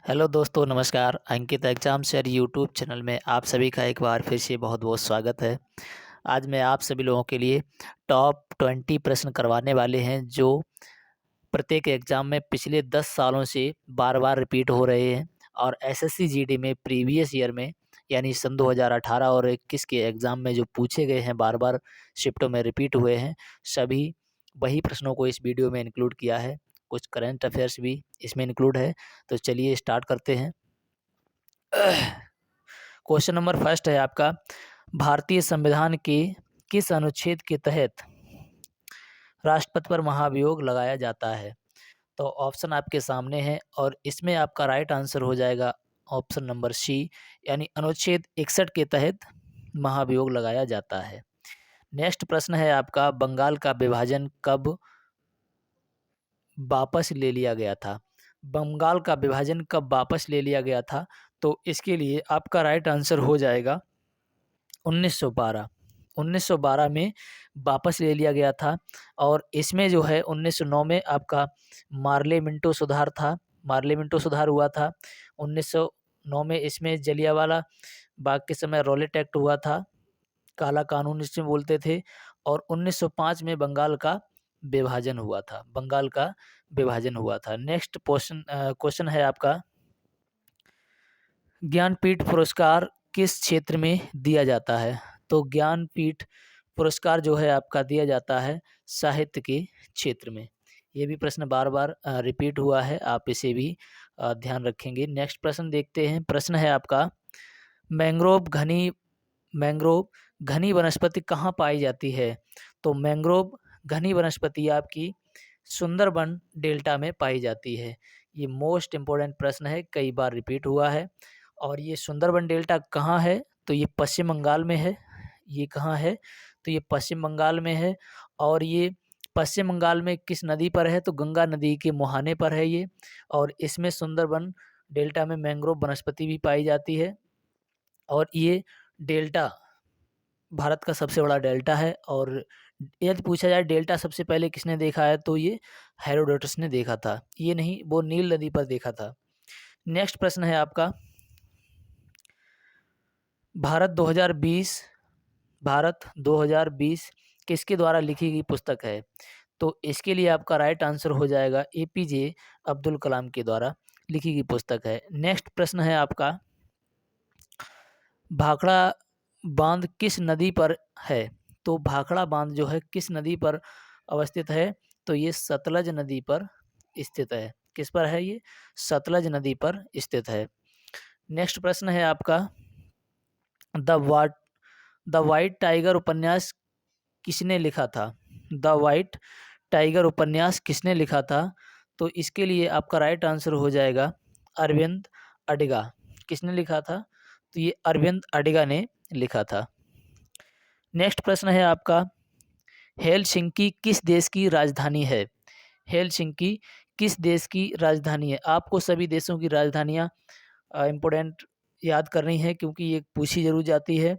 Hello दोस्तों, नमस्कार। अंकित exam sir YouTube channel में आप सभी का एक बार फिर से बहुत बहुत स्वागत है। आज मैं आप सभी लोगों के लिए टॉप 20 प्रश्न करवाने वाले हैं जो प्रत्येक एग्ज़ाम में पिछले 10 सालों से बार बार रिपीट हो रहे हैं और एसएससी जीडी में प्रीवियस ईयर में यानी सन 2018 और 21 के एग्ज़ाम में जो पूछे गए हैं, बार बार शिफ्टों में रिपीट हुए हैं, सभी वही प्रश्नों को इस वीडियो में इंक्लूड किया है। कुछ करंट अफेयर्स भी इसमें इंक्लूड है। तो चलिए स्टार्ट करते हैं। क्वेश्चन नंबर फर्स्ट है आपका, भारतीय संविधान के किस अनुच्छेद के तहत राष्ट्रपति पर महाभियोग लगाया जाता है? तो ऑप्शन आपके सामने है और इसमें आपका राइट आंसर हो जाएगा ऑप्शन नंबर सी, यानी अनुच्छेद 61 के तहत महाभियोग लगाया जाता है। नेक्स्ट प्रश्न है आपका, बंगाल का विभाजन कब वापस ले लिया गया था? बंगाल का विभाजन कब वापस ले लिया गया था? तो इसके लिए आपका राइट आंसर हो जाएगा 1912। 1912 में वापस ले लिया गया था और इसमें जो है 1909 में आपका मार्ले मिंटो सुधार था। मार्ले मिंटो सुधार हुआ था 1909 में। इसमें जलियांवाला बाग के समय रॉलेट एक्ट हुआ था, काला कानून इसमें बोलते थे। और 1905 में बंगाल का विभाजन हुआ था। बंगाल का विभाजन हुआ था। नेक्स्ट क्वेश्चन है आपका, ज्ञानपीठ पुरस्कार किस क्षेत्र में दिया जाता है? तो ज्ञानपीठ पुरस्कार जो है आपका दिया जाता है साहित्य के क्षेत्र में। ये भी प्रश्न बार बार रिपीट हुआ है, आप इसे भी ध्यान रखेंगे। नेक्स्ट प्रश्न देखते हैं। प्रश्न है आपका, मैंग्रोव घनी वनस्पति कहाँ पाई जाती है? तो मैंग्रोव घनी वनस्पति आपकी सुंदरबन डेल्टा में पाई जाती है। ये मोस्ट इम्पोर्टेंट प्रश्न है, कई बार रिपीट हुआ है। और ये सुंदरबन डेल्टा कहाँ है? तो ये पश्चिम बंगाल में है। ये कहाँ है? तो ये पश्चिम बंगाल में है। और ये पश्चिम बंगाल में किस नदी पर है? तो गंगा नदी के मुहाने पर है ये। और इसमें सुंदरबन डेल्टा में मैंग्रोव वनस्पति भी पाई जाती है। और ये डेल्टा भारत का सबसे बड़ा डेल्टा है। और यदि पूछा जाए डेल्टा सबसे पहले किसने देखा है, तो ये हेरोडोटस ने देखा था। ये नहीं, वो नील नदी पर देखा था। नेक्स्ट प्रश्न है आपका, भारत 2020 किसके द्वारा लिखी गई पुस्तक है? तो इसके लिए आपका राइट आंसर हो जाएगा एपीजे अब्दुल कलाम के द्वारा लिखी गई पुस्तक है। नेक्स्ट प्रश्न है आपका, भाखड़ा बांध किस नदी पर है? तो भाखड़ा बांध जो है किस नदी पर अवस्थित है? तो ये सतलज नदी पर स्थित है। किस पर है ये? सतलज नदी पर स्थित है। नेक्स्ट प्रश्न है आपका, द वाइट टाइगर उपन्यास किसने लिखा था? द वाइट टाइगर उपन्यास किसने लिखा था? तो इसके लिए आपका राइट आंसर हो जाएगा अरविंद अडिगा। किसने लिखा था? तो ये अरविंद अडिगा ने लिखा था। नेक्स्ट प्रश्न है आपका, हेलसिंकी किस देश की राजधानी है? हेलसिंकी किस देश की राजधानी है? आपको सभी देशों की राजधानियाँ इम्पोर्टेंट याद करनी है क्योंकि ये पूछी जरूर जाती है।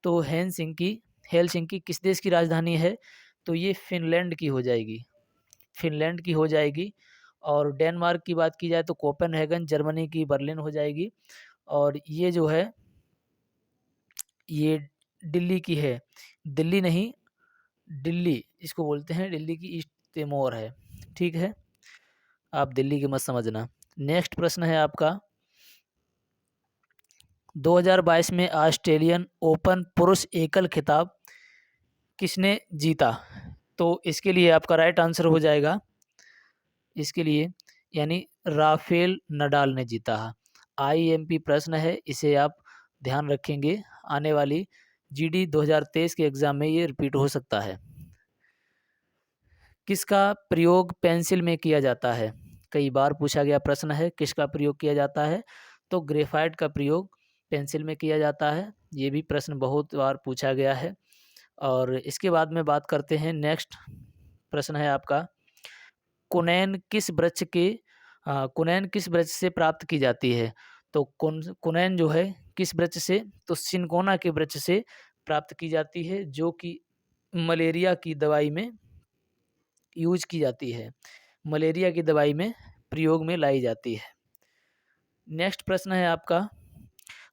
तो हेलसिंकी किस देश की राजधानी है? तो ये फिनलैंड की हो जाएगी। फिनलैंड की हो जाएगी। और डेनमार्क की बात की जाए तो कोपेनहेगन, जर्मनी की बर्लिन हो जाएगी। और ये जो है ये दिल्ली की है। दिल्ली नहीं, दिल्ली इसको बोलते हैं, दिल्ली की ईस्ट तिमोर है। ठीक है, आप दिल्ली की मत समझना। नेक्स्ट प्रश्न है आपका, 2022 में ऑस्ट्रेलियन ओपन पुरुष एकल खिताब किसने जीता? तो इसके लिए आपका राइट आंसर हो जाएगा, इसके लिए यानी राफेल नडाल ने जीता है। आईएमपी प्रश्न है, इसे आप ध्यान रखेंगे। आने वाली जीडी 2023 के एग्जाम में ये रिपीट हो सकता है। किसका प्रयोग पेंसिल में किया जाता है? कई बार पूछा गया प्रश्न है, किसका प्रयोग किया जाता है? तो ग्रेफाइट का प्रयोग पेंसिल में किया जाता है। ये भी प्रश्न बहुत बार पूछा गया है। और इसके बाद में बात करते हैं। नेक्स्ट प्रश्न है आपका, कुनैन किस वृक्ष के कुनैन किस वृक्ष से प्राप्त की जाती है? तो कुनैन जो है किस वृक्ष से? तो सिनकोना के वृक्ष से प्राप्त की जाती है, जो कि मलेरिया की दवाई में यूज की जाती है। मलेरिया की दवाई में प्रयोग में लाई जाती है। नेक्स्ट प्रश्न है आपका,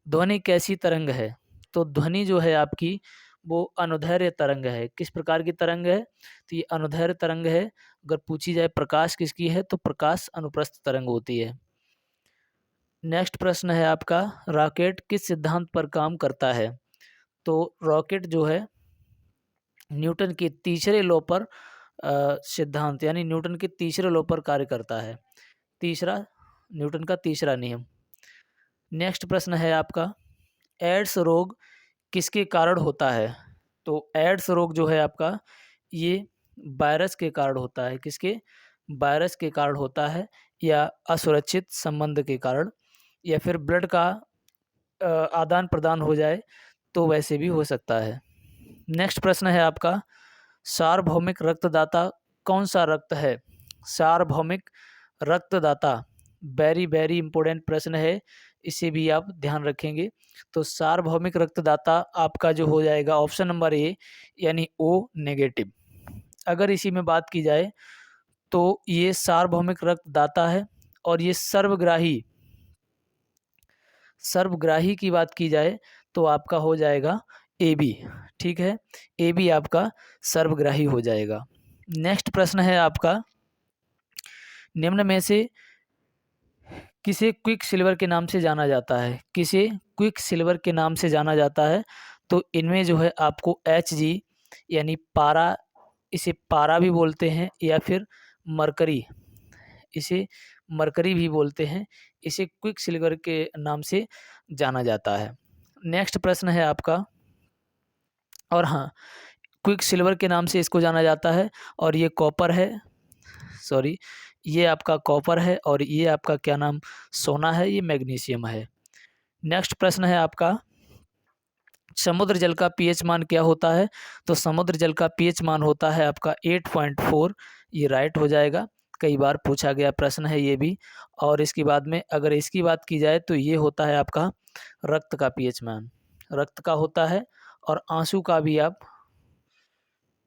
ध्वनि कैसी तरंग है? तो ध्वनि जो है आपकी वो अनुदैर्घ्य तरंग है। किस प्रकार की तरंग है? तो ये अनुदैर्घ्य तरंग है। अगर पूछी जाए प्रकाश किसकी है, तो प्रकाश अनुप्रस्थ तरंग होती है। नेक्स्ट प्रश्न है आपका, रॉकेट किस सिद्धांत पर काम करता है? तो रॉकेट जो है न्यूटन के तीसरे लॉ पर सिद्धांत यानी न्यूटन के तीसरे लॉ पर कार्य करता है। तीसरा, न्यूटन का तीसरा नियम। नेक्स्ट प्रश्न है आपका, एड्स रोग किसके कारण होता है? तो एड्स रोग जो है आपका ये वायरस के कारण होता है। किसके? वायरस के कारण होता है, या असुरक्षित संबंध के कारण, या फिर ब्लड का आदान प्रदान हो जाए तो वैसे भी हो सकता है। नेक्स्ट प्रश्न है आपका, सार्वभौमिक रक्तदाता कौन सा रक्त है? सार्वभौमिक रक्तदाता वेरी वेरी इंपॉर्टेंट प्रश्न है, इसे भी आप ध्यान रखेंगे। तो सार्वभौमिक रक्तदाता आपका जो हो जाएगा ऑप्शन नंबर ए यानी ओ नेगेटिव। अगर इसी में बात की जाए तो ये सार्वभौमिक रक्तदाता है, और ये सर्वग्राही की बात की जाए तो आपका हो जाएगा ए बी। ठीक है, ए बी आपका सर्वग्राही हो जाएगा। नेक्स्ट प्रश्न है आपका, निम्न में से किसे क्विक सिल्वर के नाम से जाना जाता है? किसे क्विक सिल्वर के नाम से जाना जाता है? तो इनमें जो है आपको Hg यानी पारा, इसे पारा भी बोलते हैं, या फिर मरकरी, इसे मरकरी भी बोलते हैं, इसे क्विक सिल्वर के नाम से जाना जाता है। नेक्स्ट प्रश्न है आपका, और हाँ, क्विक सिल्वर के नाम से इसको जाना जाता है, और ये कॉपर है, सॉरी, ये आपका कॉपर है, और ये आपका क्या नाम, सोना है, ये मैग्नीशियम है। नेक्स्ट प्रश्न है आपका, समुद्र जल का पीएच मान क्या होता है? तो समुद्र जल का पीएच मान होता है आपका 8.4, ये राइट हो जाएगा। कई बार पूछा गया प्रश्न है ये भी। और इसके बाद में अगर इसकी बात की जाए तो ये होता है आपका रक्त का पीएच मान, रक्त का होता है, और आंसू का भी आप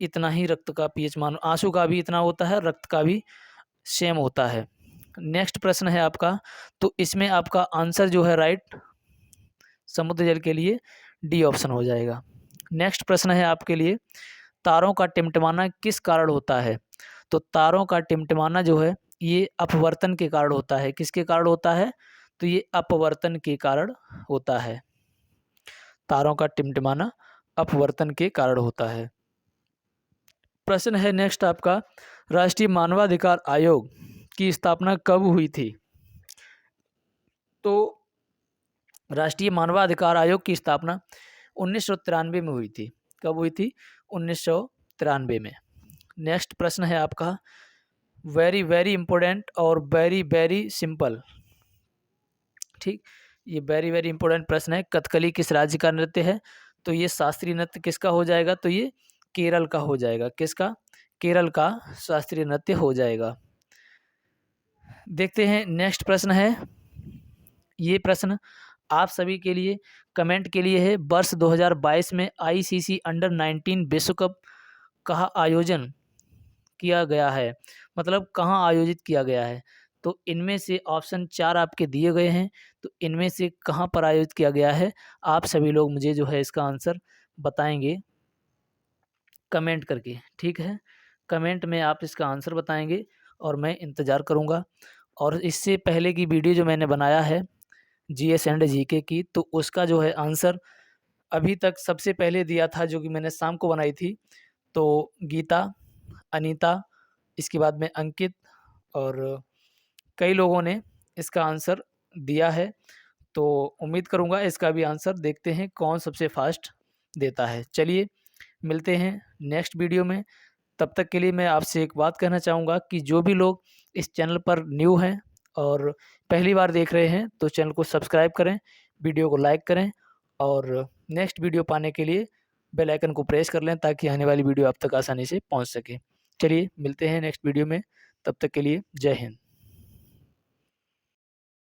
इतना ही रक्त का पीएच मान, आंसू का भी इतना होता है, रक्त का भी सेम होता है। नेक्स्ट प्रश्न है आपका, तो इसमें आपका आंसर जो है राइट समुद्र जल के लिए डी ऑप्शन हो जाएगा। नेक्स्ट प्रश्न है आपके लिए, तारों का टिमटिमाना किस कारण होता है? तो तारों का टिमटिमाना जो है ये अपवर्तन के कारण होता है। किसके कारण होता है? तो ये अपवर्तन के कारण होता है। तारों का टिमटिमाना अपवर्तन के कारण होता है। प्रश्न है नेक्स्ट आपका, राष्ट्रीय मानवाधिकार आयोग की स्थापना कब हुई थी? तो राष्ट्रीय मानवाधिकार आयोग की स्थापना 1993 में हुई थी। कब हुई थी? 1993 में। नेक्स्ट प्रश्न है आपका, वेरी वेरी इंपॉर्टेंट और वेरी वेरी सिंपल। ठीक, ये वेरी वेरी इंपॉर्टेंट प्रश्न है। कथकली किस राज्य का नृत्य है? तो ये शास्त्रीय नृत्य किसका हो जाएगा? तो ये केरल का हो जाएगा। किसका? केरल का शास्त्रीय नृत्य हो जाएगा। देखते हैं नेक्स्ट प्रश्न है, ये प्रश्न आप सभी के लिए कमेंट के लिए है। वर्ष 2022 में आईसीसी अंडर 19 विश्व कप कहाँ आयोजन किया गया है? मतलब कहाँ आयोजित किया गया है? तो इनमें से ऑप्शन 4 आपके दिए गए हैं, तो इनमें से कहाँ पर आयोजित किया गया है? आप सभी लोग मुझे जो है इसका आंसर बताएंगे कमेंट करके। ठीक है, कमेंट में आप इसका आंसर बताएंगे और मैं इंतज़ार करूँगा। और इससे पहले की वीडियो जो मैंने बनाया है जीएस एंड जीके की, तो उसका जो है आंसर अभी तक सबसे पहले दिया था, जो कि मैंने शाम को बनाई थी। तो गीता, अनीता, इसके बाद में अंकित, और कई लोगों ने इसका आंसर दिया है। तो उम्मीद करूँगा इसका भी आंसर, देखते हैं कौन सबसे फास्ट देता है। चलिए मिलते हैं नेक्स्ट वीडियो में। तब तक के लिए मैं आपसे एक बात कहना चाहूँगा कि जो भी लोग इस चैनल पर न्यू हैं और पहली बार देख रहे हैं तो चैनल को सब्सक्राइब करें, वीडियो को लाइक करें, और नेक्स्ट वीडियो पाने के लिए बेल आइकन को प्रेस कर लें ताकि आने वाली वीडियो आप तक आसानी से पहुंच सके। चलिए मिलते हैं नेक्स्ट वीडियो में, तब तक के लिए जय हिंद।